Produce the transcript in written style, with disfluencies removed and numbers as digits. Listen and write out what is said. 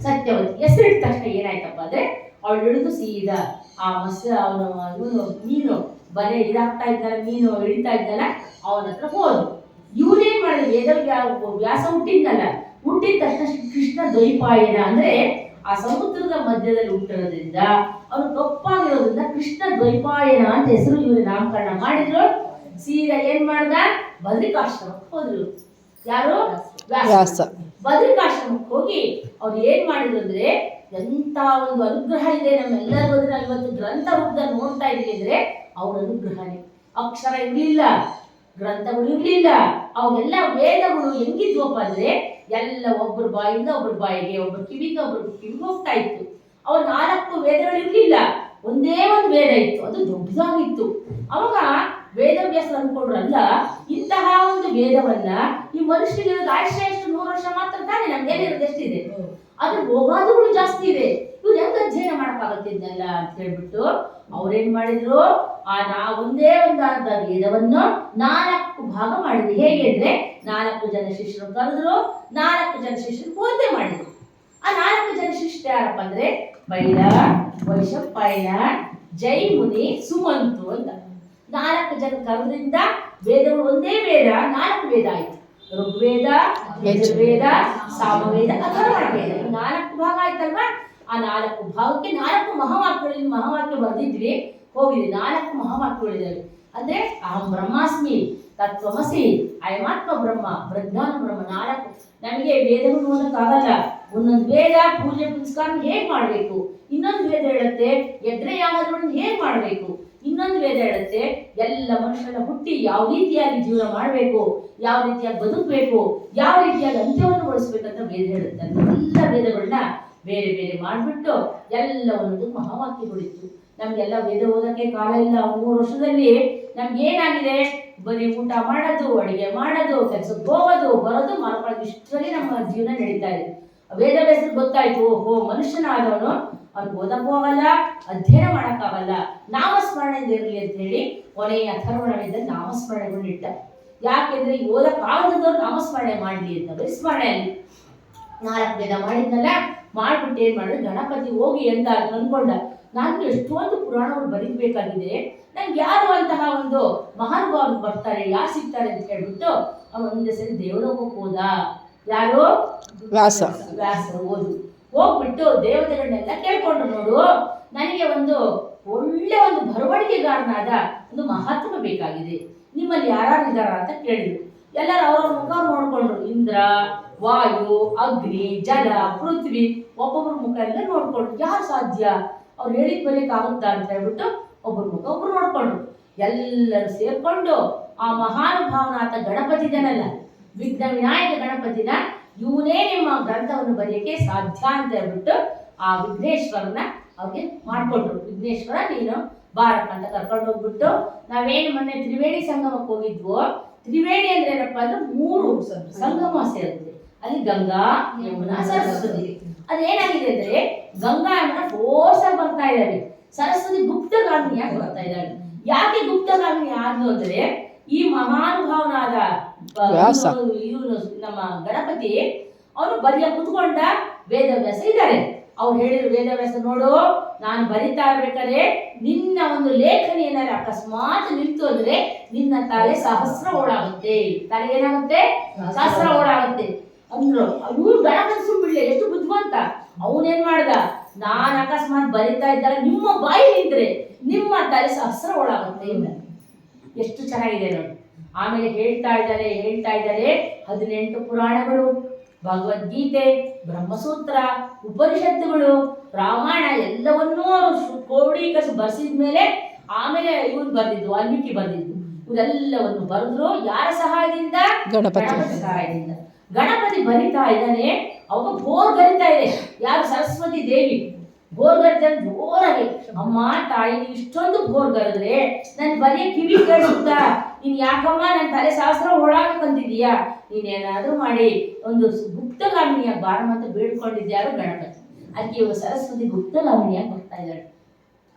ಸತ್ಯವತಿ. ಹೆಸರಿಟ್ಟ ತಕ್ಷಣ ಏನಾಯ್ತಪ್ಪ ಅಂದ್ರೆ ಅವಳು ಹಿಡಿದು ಸೀದಾ ಆ ಅವನು ಮೀನು ಬಲೆ ಇದಾಗ್ತಾ ಇದ್ದಾನೆ, ಮೀನು ಹಿಡಿತಾ ಇದ್ದಾನ, ಅವನ ಹತ್ರ ಹೋದ್ರು. ಇವನೇನ್ ಮಾಡಿದ, ವ್ಯಾಸ ಹುಟ್ಟಿದ್ನಲ್ಲ, ಹುಟ್ಟಿದ ತಕ್ಷಣ ಕೃಷ್ಣ ದ್ವೈಪಾಯನ ಅಂದ್ರೆ ಆ ಸಮುದ್ರದ ಮಧ್ಯದಲ್ಲಿ ಹುಟ್ಟಿರೋದ್ರಿಂದ ಅವನು ಕಪ್ಪಾಗಿರೋದ್ರಿಂದ ಕೃಷ್ಣ ದ್ವೈಪಾಯನ ಅಂತ ಹೆಸರು ಇವರು ನಾಮಕರಣ ಮಾಡಿದ್ರು. ಸೀದಾ ಏನ್ ಮಾಡ್ದ, ಬದ್ರಿಕಾಶ್ರಮಕ್ಕೆ ಹೋದ್ರು. ಯಾರು? ವ್ಯಾಸ. ಬದ್ರಿಕಾಶ್ರಮಕ್ಕೆ ಹೋಗಿ ಅವ್ರು ಏನ್ ಮಾಡಿದ್ರು ಅಂದ್ರೆ, ಎಂತ ಒಂದು ಅನುಗ್ರಹ ಇದೆ ನಮ್ಮೆಲ್ಲರಿಗೂ. ನಾವು ಇವತ್ತು ಗ್ರಂಥ ರೂಪದಲ್ಲಿ ನೋಡ್ತಾ ಇದೀವಿ ಅಂದ್ರೆ ಅವ್ರ ಅನುಗ್ರಹನೇ. ಅಕ್ಷರ ಇರ್ಲಿಲ್ಲ, ಗ್ರಂಥಗಳು ಇರ್ಲಿಲ್ಲ, ಅವೆಲ್ಲ ವೇದಗಳು ಹೆಂಗಿದ್ವಪ್ಪ ಅಂದ್ರೆ ಎಲ್ಲ ಒಬ್ಬರ ಬಾಯಿಂದ ಒಬ್ಬರ ಬಾಯಿಗೆ, ಒಬ್ಬರ ಕಿವಿಗೆ ಒಬ್ಬರು ಕಿವಿಗೆ ಹೋಗ್ತಾ ಇತ್ತು. ಅವ 4 ವೇದಗಳು ಇರ್ಲಿಲ್ಲ, ಒಂದೇ ಒಂದು ವೇದ ಇತ್ತು, ಅದು ದೊಡ್ಡದಾಗಿತ್ತು. ಅವಾಗ ವೇದವ್ಯಾಸ ಅನ್ಕೊಂಡ್ರಲ್ಲ, ಇಂತಹ ಒಂದು ವೇದವನ್ನ ಈ ಮನುಷ್ಯನಿರೋದು ಆಯುಷ್ಯ ಎಷ್ಟು 100 ವರ್ಷ ಮಾತ್ರ ತಾನೆ, ನಮ್ಗೇನಿರೋದು ಎಷ್ಟಿದೆ, ಅದ್ರ ಹೋಗಾದುಗಳು ಜಾಸ್ತಿ ಇದೆ, ಇವ್ರು ಹೆಂಗ ಅಧ್ಯಯನ ಮಾಡಕ್ಕಾಗತ್ತೆ ಇದನ್ನೆಲ್ಲ ಅಂತ ಹೇಳ್ಬಿಟ್ಟು ಅವ್ರೇನ್ ಮಾಡಿದ್ರು, ಒಂದೇ ಒಂದಾದ ವೇದವನ್ನು 4 ಭಾಗ ಮಾಡಿದ್ರು. ಹೇಗೆ ಅಂದ್ರೆ 4 ಜನ ಶಿಷ್ಯರು ಕರೆದ್ರು, 4 ಜನ ಶಿಷ್ಯರು ಬೋಧನೆ ಮಾಡಿದ್ರು. ಆ 4 ಜನ ಶಿಷ್ಯರು ಯಾರಪ್ಪ ಅಂದ್ರೆ ಬೈಲ, ವೈಶಂಪಾಯನ, ಜೈಮುನಿ, ಸುಮಂತು ಅಂತ 4 ಜನ ಕರೆದ್ರಿಂದ ವೇದಗಳು ಒಂದೇ ವೇದ 4 ವೇದ ಆಯ್ತು. ಋಗ್ವೇದ, ಯಜುರ್ವೇದ, ಸಾಮವೇದ, ಅಥರ್ವಣ ವೇದ, 4 ಭಾಗ ಆಯ್ತಲ್ವಾ. ಆ 4 ಭಾಗಕ್ಕೆ 4 ಮಹಾವಾಕ್ಯಗಳಲ್ಲಿ ಮಹಾವಾಕ್ಯ ಬರೆದಿದ್ವಿ, ಹೋಗಿದೆ 4 ಮಹಾವಾಕ್ಯಗಳಿದ್ದಾವೆ. ಅಂದ್ರೆ ಅಹಂ ಬ್ರಹ್ಮಾಸ್ಮಿ, ತತ್ವಮಸಿ, ಅಯಮಾತ್ಮ ಬ್ರಹ್ಮ, ಪ್ರಜ್ಞಾನ ಬ್ರಹ್ಮ. 4 ನಮಗೆ ವೇದಗಳು ಓದಕ್ಕಾಗಲ್ಲ. ಒಂದೊಂದು ವೇದ ಪೂಜೆ ಪುನಸ್ಕಾರ ಹೇಗ್ ಮಾಡ್ಬೇಕು, ಇನ್ನೊಂದು ವೇದ ಹೇಳುತ್ತೆ ಯಜ್ಞ ಯಾಗಗಳನ್ನು ಹೇಗ್ ಮಾಡ್ಬೇಕು, ಇನ್ನೊಂದು ವೇದ ಹೇಳುತ್ತೆ ಎಲ್ಲ ಮನುಷ್ಯನ ಹುಟ್ಟಿ ಯಾವ ರೀತಿಯಾಗಿ ಜೀವನ ಮಾಡಬೇಕು, ಯಾವ ರೀತಿಯಾಗಿ ಬದುಕಬೇಕು, ಯಾವ ರೀತಿಯಾಗಿ ಅಂತ್ಯವನ್ನು ಬಳಸ್ಬೇಕಂತ ವೇದ ಹೇಳುತ್ತೆ. ಎಲ್ಲ ವೇದಗಳನ್ನ ಬೇರೆ ಬೇರೆ ಮಾಡಿಬಿಟ್ಟು ಎಲ್ಲ ಒಂದೊಂದು ಮಹಾವಾಕ್ಯಗಳಿತ್ತು. ನಮ್ಗೆಲ್ಲ ವೇದ ಓದಕ್ಕೆ ಕಾಲ ಇಲ್ಲ. 3 ವರ್ಷದಲ್ಲಿ ನಮ್ಗೆ ಏನಾಗಿದೆ, ಬರೀ ಊಟ ಮಾಡೋದು, ಅಡಿಗೆ ಮಾಡೋದು, ಕೆಲಸಕ್ಕೆ ಹೋಗೋದು, ಬರೋದು, ಮಾಡ್ಕೊಳ್ಳೋದು, ಇಷ್ಟರಲ್ಲಿ ನಮ್ಮ ಜೀವನ ನಡೀತಾ ಇದೆ. ವೇದವ್ಯಾಸರಿಗೆ ಗೊತ್ತಾಯ್ತು, ಓಹೋ ಮನುಷ್ಯನಾದವನು ಅವ್ನು ಓದಕ್ಕೂ ಆಗಲ್ಲ, ಅಧ್ಯಯನ ಮಾಡೋಕ್ಕಾಗಲ್ಲ, ನಾಮಸ್ಮರಣೆಯಿಂದ ಇರಲಿ ಅಂತ ಹೇಳಿ ಕೊನೆಯ ಅಥರ್ವಣ ವೇದ ನಾಮಸ್ಮರಣೆಗಳನ್ನ ಇಟ್ಟ. ಯಾಕೆಂದ್ರೆ ಈ ಓದಕ್ಕಾಗದವ್ರು ನಾಮಸ್ಮರಣೆ ಮಾಡಲಿ ಅಂತ. ವಿಸ್ಮರಣೆಯಲ್ಲಿ 4 ವೇದ ಮಾಡಿದ್ನಲ್ಲ, ಮಾಡ್ಬಿಟ್ಟು ಏನ್ ಮಾಡಿದ್ರೆ ಗಣಪತಿ ಹೋಗಿ ಎಂದ ಅನ್ಕೊಂಡ, ನಾನು ಎಷ್ಟೊಂದು ಪುರಾಣಗಳು ಬರೀಬೇಕಾಗಿದೆ, ನಂಗೆ ಯಾರು ಅಂತಹ ಒಂದು ಮಹಾನುಭಾವರು ಬರ್ತಾರೆ, ಯಾರು ಸಿಗ್ತಾರೆ ಅಂತ ಹೇಳ್ಬಿಟ್ಟು ಒಂದೇ ಸರಿ ದೇವಲೋಕಕ್ಕೆ ಹೋದ. ಯಾರು? ವ್ಯಾಸ. ಹೋಗ್ಬಿಟ್ಟು ದೇವತೆಗಳನ್ನೆಲ್ಲ ಕೇಳ್ಕೊಂಡ್ರು, ನೋಡು ನನಗೆ ಒಂದು ಒಳ್ಳೆ ಒಂದು ಬರವಣಿಗೆಗಾರನಾದ ಒಂದು ಮಹಾತ್ಮ ಬೇಕಾಗಿದೆ, ನಿಮ್ಮಲ್ಲಿ ಯಾರು ಇದ್ದಾರ ಅಂತ ಕೇಳಿದ್ರು. ಎಲ್ಲರೂ ಅವ್ರವ್ರ ಮುಖ ನೋಡ್ಕೊಂಡ್ರು. ಇಂದ್ರ, ವಾಯು, ಅಗ್ನಿ, ಜಲ, ಪೃಥ್ವಿ, ಒಬ್ಬೊಬ್ರ ಮುಖ ಎಲ್ಲ ನೋಡ್ಕೊಂಡ್ರು. ಯಾರು ಸಾಧ್ಯ, ಅವ್ರು ಹೇಳಿದ್ ಬರೀಕಾಗುತ್ತಾ ಅಂತ ಹೇಳ್ಬಿಟ್ಟು ಒಬ್ಬರ ಮುಖ ಒಬ್ರು ನೋಡ್ಕೊಂಡ್ರು. ಎಲ್ಲರೂ ಸೇರ್ಕೊಂಡು ಆ ಮಹಾನುಭಾವನಾಥ ಗಣಪತಿ ಇದನಲ್ಲ, ವಿಘ್ನ ವಿನಾಯಕ ಗಣಪತಿನ, ಇವನೇ ನಿಮ್ಮ ಗ್ರಂಥವನ್ನು ಬರೆಯಕ್ಕೆ ಸಾಧ್ಯ ಅಂತ ಹೇಳ್ಬಿಟ್ಟು ಆ ವಿಘ್ನೇಶ್ವರನ ಅವ್ರಿಗೆ ಮಾಡ್ಕೊಂಡ್ರು. ವಿಘ್ನೇಶ್ವರ ನೀನು ಬಾರಪ್ಪ ಅಂತ ಕರ್ಕೊಂಡು ಹೋಗ್ಬಿಟ್ಟು, ನಾವೇನು ಮೊನ್ನೆ ತ್ರಿವೇಣಿ ಸಂಗಮಕ್ಕೆ ಹೋಗಿದ್ವೋ, ತ್ರಿವೇಣಿ ಅಂದ್ರೆ ಏನಪ್ಪ ಅಂದ್ರೆ 3 ಸಂಗಮ ಸೇರುತ್ತೆ. ಅಲ್ಲಿ ಗಂಗಾ, ಯಮುನಾ, ಸರಸ್ವತಿ. ಅದೇನಾಗಿದೆ ಅಂದ್ರೆ ಗಂಗಾ ಯಮುನಾ ಫೋರ್ಸಾಗಿ ಬರ್ತಾ ಇದ್ದಾವೆ, ಸರಸ್ವತಿ ಗುಪ್ತಗಾಮಿನಿಯಾಗಿ ಬರ್ತಾ ಇದ್ದಾಳೆ. ಯಾಕೆ ಗುಪ್ತಗಾಮಿನಿ ಆದ್ಲು ಅಂದ್ರೆ, ಈ ಮಹಾನುಭಾವನಾದ ಇವನು ನಮ್ಮ ಗಣಪತಿ ಅವನು ಬರಿಯ ಕುತ್ಕೊಂಡ ವೇದವ್ಯಾಸ ಇದ್ದಾರೆ. ಅವ್ರು ಹೇಳಿದ್ರು, ವೇದವ್ಯಾಸ ನೋಡು, ನಾನು ಬರಿತಾ ಇರ್ಬೇಕಾದ್ರೆ ನಿನ್ನ ಒಂದು ಲೇಖನಿ ಏನಾದ್ರೆ ಅಕಸ್ಮಾತ್ ನಿಲ್ತು ಅಂದ್ರೆ ನಿನ್ನ ತಲೆ ಸಹಸ್ರ ಓಡಾಗುತ್ತೆ. ತಲೆ ಏನಾಗುತ್ತೆ? ಸಹಸ್ರ ಓಡಾಗುತ್ತೆ ಅಂದ್ರು. ಇವ್ರು ಗಣಪತಿ ಸುಮ್ಬಿಡ್ಲೆ, ಎಷ್ಟು ಬುದ್ಧಿವಂತ. ಅವನೇನ್ ಮಾಡ್ದ, ನಾನು ಅಕಸ್ಮಾತ್ ಬರಿತಾ ಇದ್ದಾಗ ನಿಮ್ಮ ಬಾಯಿ ನಿಂತ್ರೆ ನಿಮ್ಮ ತಲೆ ಸಹಸ್ರ ಓಡಾಗುತ್ತೆ ಇಲ್ಲ. ಎಷ್ಟು ಚೆನ್ನಾಗಿದೆ ನೋಡಿ. ಆಮೇಲೆ ಹೇಳ್ತಾ ಇದ್ದಾರೆ 18 ಪುರಾಣಗಳು, ಭಗವದ್ಗೀತೆ, ಬ್ರಹ್ಮಸೂತ್ರ, ಉಪನಿಷತ್ತುಗಳು, ರಾಮಾಯಣ ಎಲ್ಲವನ್ನೂ ಕ್ರೋಢೀಕರಿಸಿ ಬರ್ಸಿದ ಮೇಲೆ ಆಮೇಲೆ ಇವ್ರು ಬರ್ದಿದ್ದು, ವಾಲ್ಮೀಕಿ ಬರ್ದಿದ್ದು, ಇವರೆಲ್ಲವನ್ನು ಬರೆದ್ರು. ಯಾರ ಸಹಾಯದಿಂದ? ಗಣಪತಿ ಸಹಾಯದಿಂದ. ಗಣಪತಿ ಬರಿತಾ ಇದ್ದಾನೆ, ಅವಾಗ ಬೋರ್ ಗರಿತಾ ಇದೆ. ಯಾರು? ಸರಸ್ವತಿ ದೇವಿ ಬೋರ್ ಗರಿತಾರೆ ಜೋರಾಗಿ. ಅಮ್ಮ ತಾಯಿ, ನೀವು ಇಷ್ಟೊಂದು ಬೋರ್ ಗರಿದ್ರೆ ನನ್ ಬರೀ ಕಿವಿ ಕೇಳಿಸುತ್ತಾ, ನೀನ್ ಯಾಕಮ್ಮ ನನ್ನ ತಲೆ ಸಹಸ್ರ ಓಡಾಡಬೇಕಂತಿದೀಯಾ, ನೀನೇನಾದ್ರೂ ಮಾಡಿ ಒಂದು ಗುಪ್ತಗಾಮಿನಿಯಾಗಿ ಬಾರಮ್ಮ ಅಂತ ಬೇಡ್ಕೊಂಡಿದ್ಯಾರು? ಗಣಪತಿ. ಅದಕ್ಕೆ ಇವಾಗ ಸರಸ್ವತಿ ಗುಪ್ತಗಾಮಿನಿಯಾಗಿ ಬರ್ತಾ ಇದ್ದಾಳೆ.